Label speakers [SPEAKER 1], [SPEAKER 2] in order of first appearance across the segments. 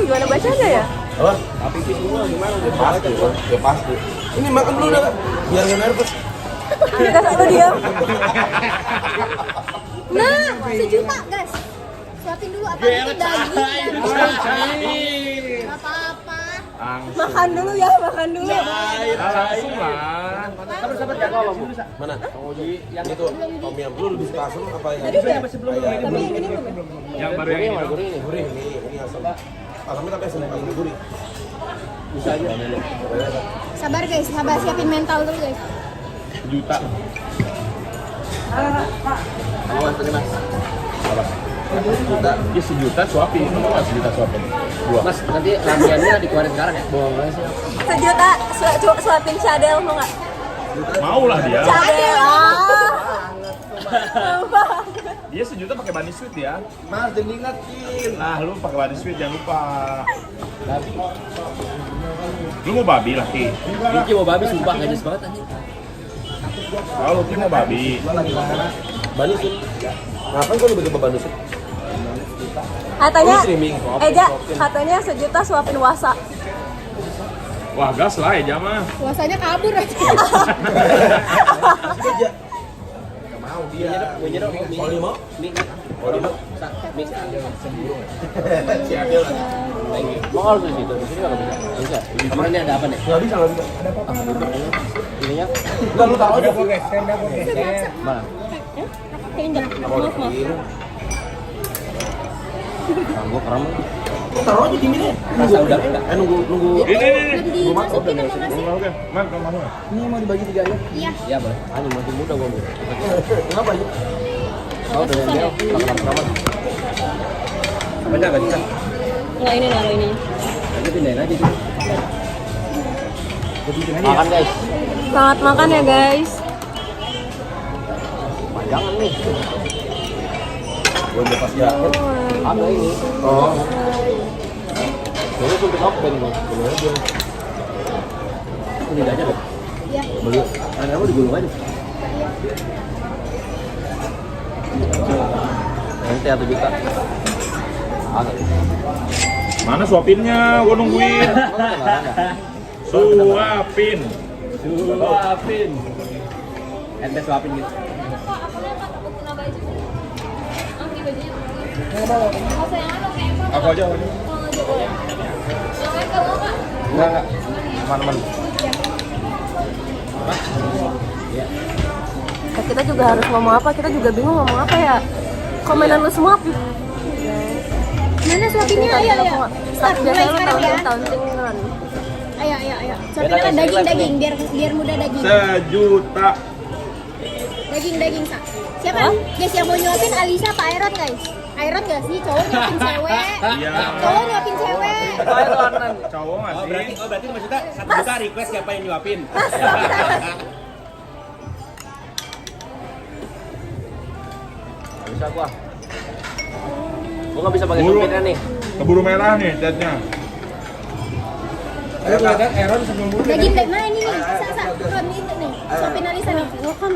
[SPEAKER 1] Gimana bacanya ya?
[SPEAKER 2] Apa? Tapi semua gimana? Udah pasti, udah pasti. Ini makan dulu dah, biar nggak nervous.
[SPEAKER 1] Kita satu diam.
[SPEAKER 3] Nah, 1 juta guys. Suapin dulu apa itu daging. Gak apa-apa.
[SPEAKER 1] Makan dulu ya, makan dulu.
[SPEAKER 4] Langsung lah.
[SPEAKER 2] Sabar jangan ngomong. Mana? Yang itu tom yum. Lu lebih suka asam apa yang
[SPEAKER 1] Tadi udah masih belum. Tapi yang ini belum.
[SPEAKER 4] Yang baru yang ini.
[SPEAKER 2] Gurih ini asam. Asamnya tapi asam paling gurih. Bisa aja.
[SPEAKER 3] Sabar guys, sabar siapin mental dulu guys.
[SPEAKER 4] Juta.
[SPEAKER 2] Awan terima. Sabar. Juta.
[SPEAKER 4] Ya sejuta suapin. Sejuta suapin. Dua.
[SPEAKER 5] Mas, nanti ramuannya dikeluarin sekarang ya? Boleh sih.
[SPEAKER 1] Sejuta suapin cadel mau nggak?
[SPEAKER 4] Mau lah dia.
[SPEAKER 1] Cadel.
[SPEAKER 4] Dia sejuta pakai bunny sweet ya.
[SPEAKER 2] Mas, jangan ingatin.
[SPEAKER 4] Nah, lu pakai bunny sweet jangan lupa. Lu mau babi laki?
[SPEAKER 5] Lucky mau babi sumpah nggak jelas banget anjing.
[SPEAKER 4] Oh, Lucky mau babi.
[SPEAKER 2] Banusut. Ngapain kau lebih ke banusut?
[SPEAKER 1] Katanya,
[SPEAKER 2] streaming.
[SPEAKER 1] Eja, katanya sejuta suapin wasa.
[SPEAKER 4] Wah, gas lah ya mah.
[SPEAKER 3] Puasanya kabur aja.
[SPEAKER 2] Aja. Mau dia.
[SPEAKER 5] Gue nyedok.
[SPEAKER 2] Kalau dia mau?
[SPEAKER 5] Mie.
[SPEAKER 2] Kalau dia mau?
[SPEAKER 5] Mie.
[SPEAKER 2] Si Adel.
[SPEAKER 5] Mau harus di situ. Di sini nggak bisa. Bisa. Kemarin ini ada apa nih?
[SPEAKER 2] Nggak bisa, nggak bisa.
[SPEAKER 5] Ininya?
[SPEAKER 2] Enggak, lu tahu aja.
[SPEAKER 5] Mana?
[SPEAKER 1] Maaf.
[SPEAKER 5] Gue kerem.
[SPEAKER 2] Taruh aja di sini.
[SPEAKER 5] Rasa udangnya nggak?
[SPEAKER 2] Nunggu.
[SPEAKER 4] Ini.
[SPEAKER 3] Dimasukin apa nggak sih?
[SPEAKER 4] Oke, man, kamu masuk.
[SPEAKER 5] Ini mau dibagi 3 aja?
[SPEAKER 3] Iya.
[SPEAKER 5] Iya boleh. Anjing masih muda gue.
[SPEAKER 2] Kenapa aja?
[SPEAKER 5] Oh, udah yang dia. Keram-keraman. Apa enggak bisa?
[SPEAKER 1] Nggak ini naruh ini.
[SPEAKER 5] Aja pindahin aja dulu. Makan guys.
[SPEAKER 1] Selamat makan ya guys.
[SPEAKER 5] Jangan nih.
[SPEAKER 2] Gue udah pas jaket.
[SPEAKER 5] Ada ini.
[SPEAKER 2] Oh.
[SPEAKER 5] Ini untuk open bang. Ini aja deh.
[SPEAKER 3] Iya.
[SPEAKER 5] Beli. Kamu digulung aja. Nanti 1 juta.
[SPEAKER 4] Mana suapinnya? Gua nungguin. Suapin.
[SPEAKER 5] Ente suapin gitu.
[SPEAKER 4] Aku aja.
[SPEAKER 5] Enggak. Teman-teman.
[SPEAKER 1] Ya, kita juga harus ngomong apa? Kita juga bingung ngomong apa ya. Komenan lu semua.
[SPEAKER 3] Mana suapinnya? Ayo. Start mulai
[SPEAKER 1] Biasanya lu
[SPEAKER 3] sekarang ya.
[SPEAKER 1] taunting kan.
[SPEAKER 3] Ayo. Suapin apa daging biar mudah daging.
[SPEAKER 4] Sejuta.
[SPEAKER 3] Daging Sa. Siapa? Guys yang mau nyuapin Alisa apa Iron guys? Iron gak sih? Cowok nyuapin cewek.
[SPEAKER 4] Iya.
[SPEAKER 3] Cowok nyuapin cewek.
[SPEAKER 4] Cowok nggak sih?
[SPEAKER 5] Berarti maksudnya 1 juta request siapa yang nyuapin? Bisa gua. Gua nggak bisa pakai
[SPEAKER 4] Bulu.
[SPEAKER 5] sumpitnya nih.
[SPEAKER 4] Keburu merah nih catnya.
[SPEAKER 5] Ayo kelihatan Aaron sebelum bulu.
[SPEAKER 3] Daging nah ini nih. Sa. Tuan ini nih. Suapin Alisa nih.
[SPEAKER 1] Gua kan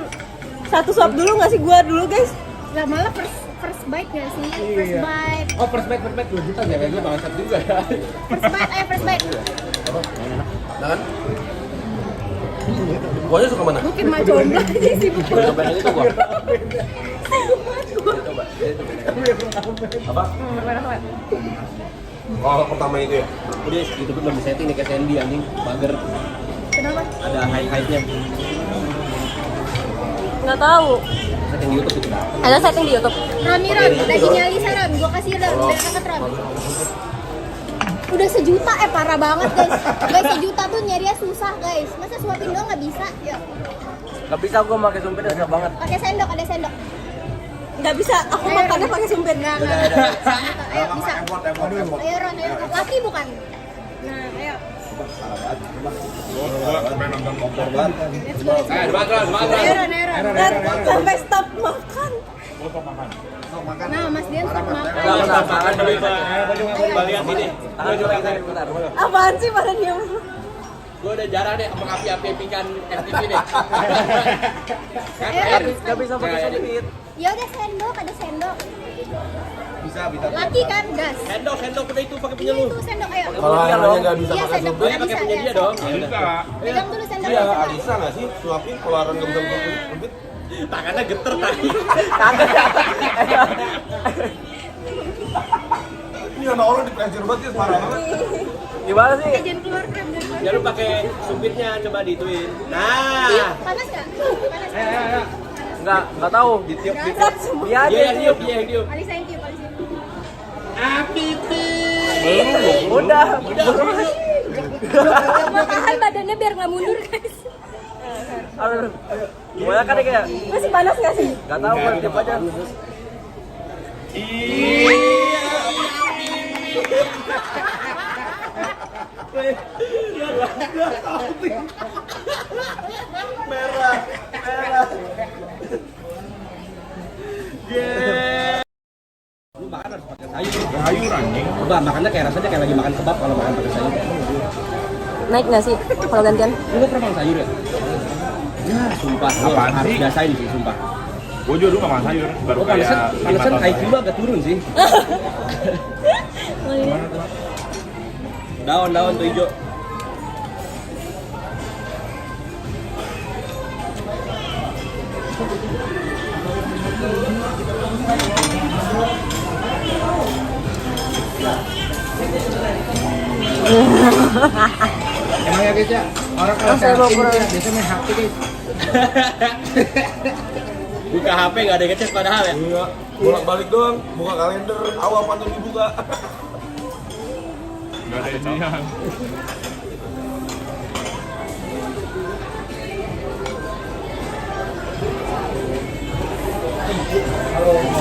[SPEAKER 1] satu suap dulu nggak sih gua dulu guys?
[SPEAKER 3] Lah malah first bite gak sih? First bite.
[SPEAKER 5] Oh first bite 2 juta ya gue bangsat juga ya.
[SPEAKER 3] First bite.
[SPEAKER 2] Jangan. Gua aja suka mana?
[SPEAKER 3] Mungkin mah jomblo aja sih.
[SPEAKER 5] Coba yang itu gua.
[SPEAKER 2] Apa? Oh, pertama itu ya.
[SPEAKER 5] Udah itu belum disetting nih ke Sandy anjing mager.
[SPEAKER 3] Kenapa?
[SPEAKER 5] Ada high-nya.
[SPEAKER 1] Nggak tahu.
[SPEAKER 5] Setting di YouTube itu.
[SPEAKER 1] Ada setting di YouTube.
[SPEAKER 3] Ron, dagingnya Alisa Ron, gua kasih Ron, biar deket Ron. Udah 1 juta, parah banget guys. Guys 1 juta tuh nyarinya susah guys. Masa suapin doang nggak bisa? Yuk.
[SPEAKER 5] Gak bisa gua pakai sumpit susah banget.
[SPEAKER 3] Pakai sendok, ada sendok.
[SPEAKER 1] Nggak bisa. Aku makannya pakai sumpit.
[SPEAKER 3] Nggak. Ayo bisa. Ayo Ron, laki bukan? Nah, ayo.
[SPEAKER 4] Gua pengen nonton kompor banget.
[SPEAKER 3] Let's go. Ayo Ron.
[SPEAKER 1] Dan sampai stop makan.
[SPEAKER 4] Gua mau makan.
[SPEAKER 3] Nah, Mas Dian stop makan.
[SPEAKER 5] Makan dulu Pak. Balian sini. Bentar.
[SPEAKER 1] Apaan sih pada diem?
[SPEAKER 5] Gue udah jarang deh mengapi-apikan FTV nih.
[SPEAKER 3] Gak
[SPEAKER 5] bisa pakai sendiri.
[SPEAKER 3] Ya udah sendok, ada sendok.
[SPEAKER 2] Bisa.
[SPEAKER 3] Laki kan, gas.
[SPEAKER 5] Sendok udah itu pakai punya lu.
[SPEAKER 3] Itu sendok, ayo.
[SPEAKER 2] Kalau ayamnya nggak bisa
[SPEAKER 3] Iya,
[SPEAKER 2] pakai
[SPEAKER 3] sendok.
[SPEAKER 2] supir,
[SPEAKER 5] Pakai punya dia dong.
[SPEAKER 4] Bisa.
[SPEAKER 3] Pegang dulu sendok.
[SPEAKER 2] iya bisa nggak sih suapin kalau orang nggak bisa pakai supir?
[SPEAKER 5] Tangannya geter tadi.
[SPEAKER 2] Ini anak orang di pressure banget ya, parah banget.
[SPEAKER 5] Gimana sih?
[SPEAKER 3] Jangan keluar kan, jangan keluar.
[SPEAKER 5] Ya lu pakai supirnya coba dituin.
[SPEAKER 3] Ih,
[SPEAKER 5] Nah.
[SPEAKER 3] panas nggak? Panas nggak?
[SPEAKER 5] Enggak tahu. Ditiup. Iya, dia tiup.
[SPEAKER 3] Alisa yang tiup, Alisa yang tiup.
[SPEAKER 5] Udah.
[SPEAKER 1] Mau tahan badannya biar nggak mundur guys.
[SPEAKER 5] Aduh. Gimana kan kayak?
[SPEAKER 1] Masih panas nggak sih?
[SPEAKER 5] Enggak tahu gue tiup aja. Lu makan harus pakai sayur.
[SPEAKER 4] Sayur anjing.
[SPEAKER 5] Udah makannya kayak rasanya kayak lagi makan kebab kalau makan pakai sayur.
[SPEAKER 1] Naik nggak sih kalau gantian?
[SPEAKER 5] Lu nggak pernah makan sayur ya? Ya, sumpah. Lu
[SPEAKER 4] Apaan
[SPEAKER 5] harus
[SPEAKER 4] sih?
[SPEAKER 5] biasain sih, sumpah.
[SPEAKER 4] Gue juga dulu gak makan sayur. Baru
[SPEAKER 5] Oh,
[SPEAKER 4] kayak
[SPEAKER 5] panesan
[SPEAKER 4] 5 tahun
[SPEAKER 5] IQ lu agak turun sih. Daun tuh hijau.
[SPEAKER 6] Emang ya guys ya, orang kalau
[SPEAKER 1] saya bawa
[SPEAKER 6] selfie
[SPEAKER 1] pulang.
[SPEAKER 6] gitu ya, biasanya main HP guys.
[SPEAKER 5] Buka HP nggak ada yang ngechat padahal ya.
[SPEAKER 2] Iya, bolak-balik doang, buka kalender, tahu apa yang dibuka.
[SPEAKER 4] Gak ada inian.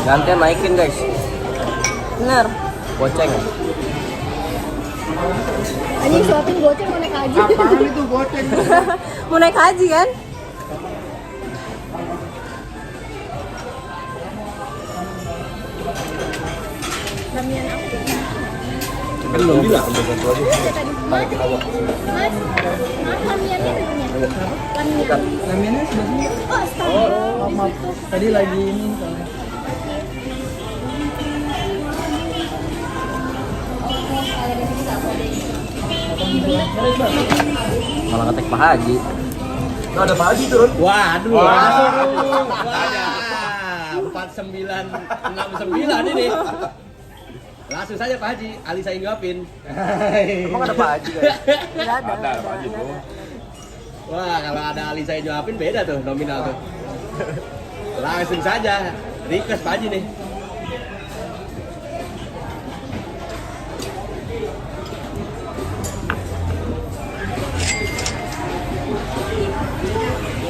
[SPEAKER 5] Gantian naikin guys.
[SPEAKER 1] Bener.
[SPEAKER 5] Goceng.
[SPEAKER 3] Anjing suapin goceng mau naik haji.
[SPEAKER 6] Apaan itu goceng?
[SPEAKER 1] Mau naik haji kan?
[SPEAKER 3] Ramian aku.
[SPEAKER 5] Kan belum bilang.
[SPEAKER 3] Ada tadi. Mas, ramiannya di sini. Ramian.
[SPEAKER 6] Namanya sebelah sini.
[SPEAKER 3] Oh, astaga.
[SPEAKER 6] Maaf, tadi lagi ini soalnya.
[SPEAKER 5] Malah ngetek Pak Haji.
[SPEAKER 2] Nah, ada Pak Haji turun.
[SPEAKER 5] Waduh.
[SPEAKER 4] Wah.
[SPEAKER 5] Wah. 4969 ini. Langsung saja Pak Haji, Ali saya jawabin. Emang ada Pak Haji guys?
[SPEAKER 1] Nggak ada.
[SPEAKER 4] Ada Pak Haji tuh.
[SPEAKER 5] Wah, kalau ada Ali saya jawabin beda tuh nominal tuh. Langsung saja request Pak Haji nih.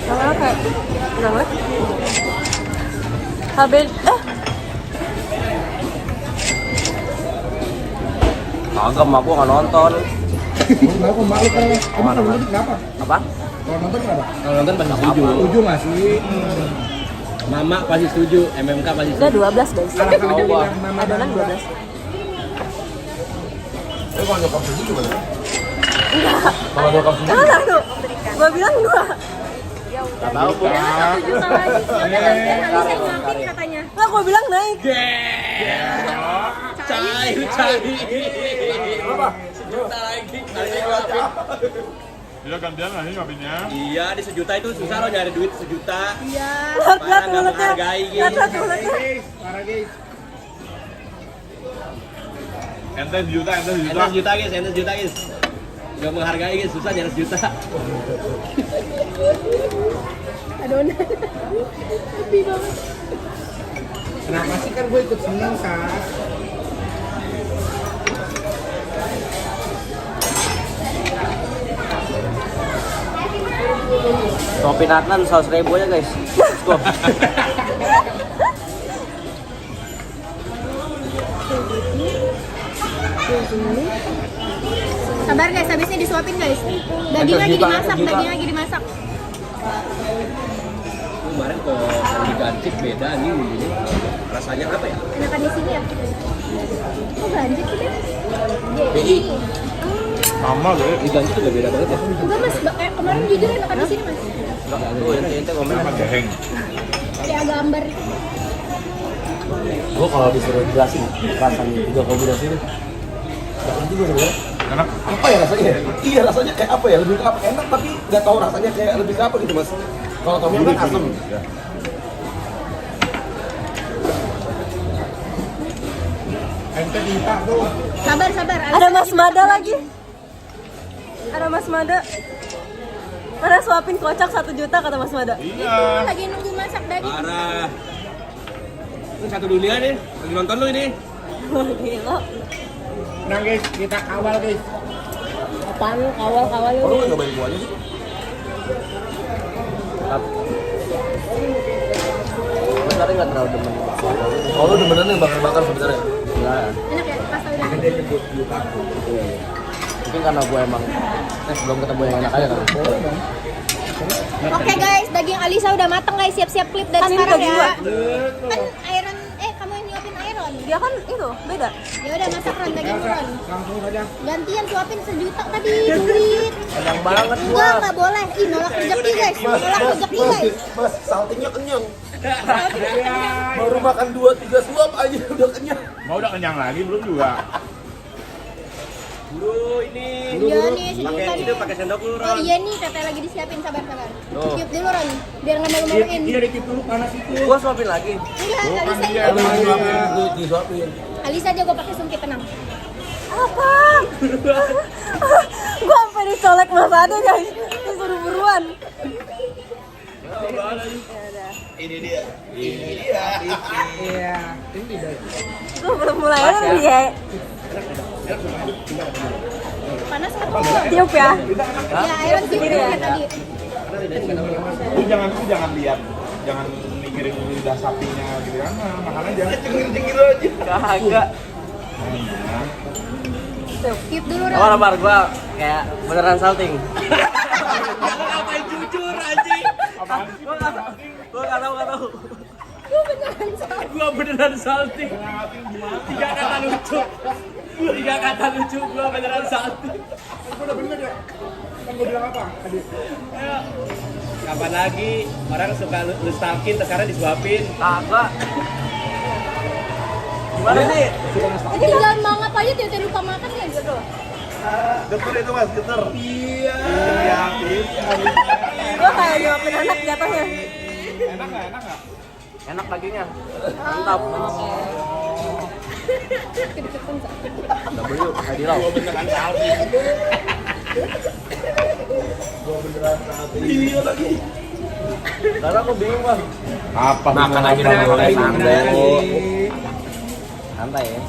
[SPEAKER 1] Kalau kayak udah nggak? Habis
[SPEAKER 5] Kagak, mak gua nggak nonton.
[SPEAKER 6] Kenapa mak lu kenapa? Emang kalau nonton kenapa?
[SPEAKER 5] Apa?
[SPEAKER 6] Kalau nonton kenapa?
[SPEAKER 5] Kalau nonton pasti setuju.
[SPEAKER 6] Setuju nggak sih?
[SPEAKER 5] Mama pasti setuju, MMK pasti
[SPEAKER 1] udah
[SPEAKER 5] setuju.
[SPEAKER 1] 12 guys.
[SPEAKER 6] Alhamdulillah, Mama dan
[SPEAKER 1] Adonan
[SPEAKER 6] Mbak.
[SPEAKER 1] 12.
[SPEAKER 2] Eh, kalau nyokap sendiri gimana? Kalau nyokap sendiri,
[SPEAKER 1] Kan satu. Gua bilang 2.
[SPEAKER 5] Nggak tahu bu.
[SPEAKER 1] Setuju sama lagi. Udah gantian Alisa yang ngapin katanya. Nggak, gua bilang naik.
[SPEAKER 5] Cair. Sejuta lagi. Ali saya jawabin.
[SPEAKER 4] Dia gantian lah ini ngapainnya.
[SPEAKER 5] Iya, di sejuta itu susah loh nyari duit sejuta.
[SPEAKER 3] Iya.
[SPEAKER 1] Lihat
[SPEAKER 5] Parah, nggak
[SPEAKER 1] mulutnya.
[SPEAKER 5] menghargai gitu.
[SPEAKER 1] Lihat mulutnya.
[SPEAKER 6] Parah guys.
[SPEAKER 4] Ente sejuta.
[SPEAKER 5] Ente sejuta guys. Gak menghargai guys, susah nyari sejuta.
[SPEAKER 3] Adonan. Happy banget.
[SPEAKER 6] Kenapa sih kan gue ikut seneng Kak?
[SPEAKER 5] Sopin Adnan 100.000 aja guys. Let's go.
[SPEAKER 3] Sabar guys, habisnya disuapin guys. Daging lagi dimasak.
[SPEAKER 5] Kemarin kok di gancik beda nih ini. Rasanya apa ya?
[SPEAKER 3] Enakan di sini ya. Kok ganjil sih guys?
[SPEAKER 5] BI.
[SPEAKER 4] Sama deh.
[SPEAKER 5] Diganti juga beda banget ya.
[SPEAKER 3] Enggak mas, kemarin jujur enakan di sini mas.
[SPEAKER 5] Tuh, ente komen.
[SPEAKER 4] Sama geheng.
[SPEAKER 3] Kayak gambar.
[SPEAKER 2] Gua kalau disuruh jelasin rasanya tiga kombinasi ini nggak ngerti gue sebenarnya.
[SPEAKER 4] Enak.
[SPEAKER 2] Apa ya rasanya? Iya rasanya kayak apa ya? Lebih ke apa? Enak tapi nggak tahu rasanya kayak lebih ke apa gitu mas. Kalau tom yum kan asam.
[SPEAKER 4] Ya.
[SPEAKER 6] Ente minta tuh.
[SPEAKER 3] Sabar sabar.
[SPEAKER 1] Ada Mas Mada lagi. Ada Mas Mada. Mana suapin kocak 1 juta kata Mas Mada.
[SPEAKER 4] Iya.
[SPEAKER 3] Lagi nunggu masak daging.
[SPEAKER 5] Parah. Ini satu dunia nih. Lagi nonton lu ini.
[SPEAKER 1] Gila.
[SPEAKER 6] Nah guys, kita kawal guys.
[SPEAKER 1] Apaan lu kawal-kawal
[SPEAKER 2] Kalau lu
[SPEAKER 1] lu?
[SPEAKER 2] nggak nyobain kuahnya sih?
[SPEAKER 5] Gue sekarang nggak terlalu demen.
[SPEAKER 2] Oh lu demenan yang bakar-bakar sebenarnya?
[SPEAKER 5] Enggak.
[SPEAKER 3] Enak ya, pasta udah.
[SPEAKER 6] Dia nyebut yuk aku.
[SPEAKER 5] Mungkin karena gue emang belum ketemu yang enak aja kan.
[SPEAKER 3] Oke guys, daging Alisa udah mateng guys, siap-siap klip dari
[SPEAKER 1] Kan ini
[SPEAKER 3] sekarang
[SPEAKER 1] daging
[SPEAKER 3] ya.
[SPEAKER 1] gua.
[SPEAKER 3] Kan Iron, kamu yang nyuapin Iron.
[SPEAKER 1] Dia kan itu beda.
[SPEAKER 3] Ya udah masak Ron, daging Ron.
[SPEAKER 6] Langsung saja.
[SPEAKER 3] Gantian suapin 1 juta tadi duit.
[SPEAKER 5] Kenyang banget
[SPEAKER 3] Enggak boleh. Ih, nolak rezeki guys. Nolak rezeki guys.
[SPEAKER 2] Mas, saltingnya kenyang. Baru makan 2-3 suap aja udah kenyang.
[SPEAKER 4] Mau udah kenyang lagi belum juga.
[SPEAKER 5] Bro, ini.
[SPEAKER 3] Iya nih, 1 juta
[SPEAKER 5] Pakai
[SPEAKER 3] nih.
[SPEAKER 5] itu pakai sendok lu,
[SPEAKER 3] Oh
[SPEAKER 5] Ron.
[SPEAKER 3] iya nih, teteh lagi disiapin, sabar.
[SPEAKER 5] Tuh.
[SPEAKER 3] Tiup dulu Ron, biar nggak malu-maluin.
[SPEAKER 6] Iya dikit dulu panas itu.
[SPEAKER 5] Gua suapin lagi.
[SPEAKER 3] Enggak,
[SPEAKER 4] Bukan
[SPEAKER 3] Alisa
[SPEAKER 4] dia
[SPEAKER 3] ini.
[SPEAKER 4] yang suapin.
[SPEAKER 2] Disuapin.
[SPEAKER 3] Alisa aja gue pakai sungkit tenang.
[SPEAKER 1] Apa? Gua sampai dicolek Mas Ade guys. Disuruh buruan.
[SPEAKER 5] Ini dia.
[SPEAKER 6] Iya, ini dah.
[SPEAKER 1] Gua belum mulai aja dia.
[SPEAKER 3] Panas nggak tuh?
[SPEAKER 1] Tiup ya.
[SPEAKER 3] Ya, Iron tiup dulu ya tadi.
[SPEAKER 4] Lu jangan lihat, jangan mikirin lidah sapinya gitu kan. Makan aja. Cengir-cengir aja.
[SPEAKER 5] Kagak.
[SPEAKER 3] Tiup dulu Ron.
[SPEAKER 5] Sabar, gua kayak beneran salting. Ngapain jujur anjing?
[SPEAKER 4] Apaan?
[SPEAKER 5] Gua enggak tahu.
[SPEAKER 3] Gue beneran salah.
[SPEAKER 5] Gua beneran salting. Tiga kata lucu, gua beneran salting.
[SPEAKER 6] Aku udah bener ya. Kan gue bilang apa? Tadi.
[SPEAKER 5] Kapan lagi orang suka lu stalkin, sekarang disuapin? Kagak. Gimana sih?
[SPEAKER 3] Ini tinggal mangap aja tiba-tiba lupa makan ya gitu.
[SPEAKER 4] Geter itu mas, geter. Iya.
[SPEAKER 1] Gua kayak nyuapin anak jatuhnya.
[SPEAKER 4] Enak nggak?
[SPEAKER 5] Enak dagingnya. Mantap.
[SPEAKER 3] Kedeketan Sa.
[SPEAKER 5] W, Hadi Lau.
[SPEAKER 2] Gua beneran iya lagi.
[SPEAKER 5] Karena aku bingung, Bang.
[SPEAKER 4] Apa?
[SPEAKER 2] Makan aja dong,
[SPEAKER 5] Santai,
[SPEAKER 2] santai.
[SPEAKER 5] Santai ya.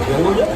[SPEAKER 2] Ya udah.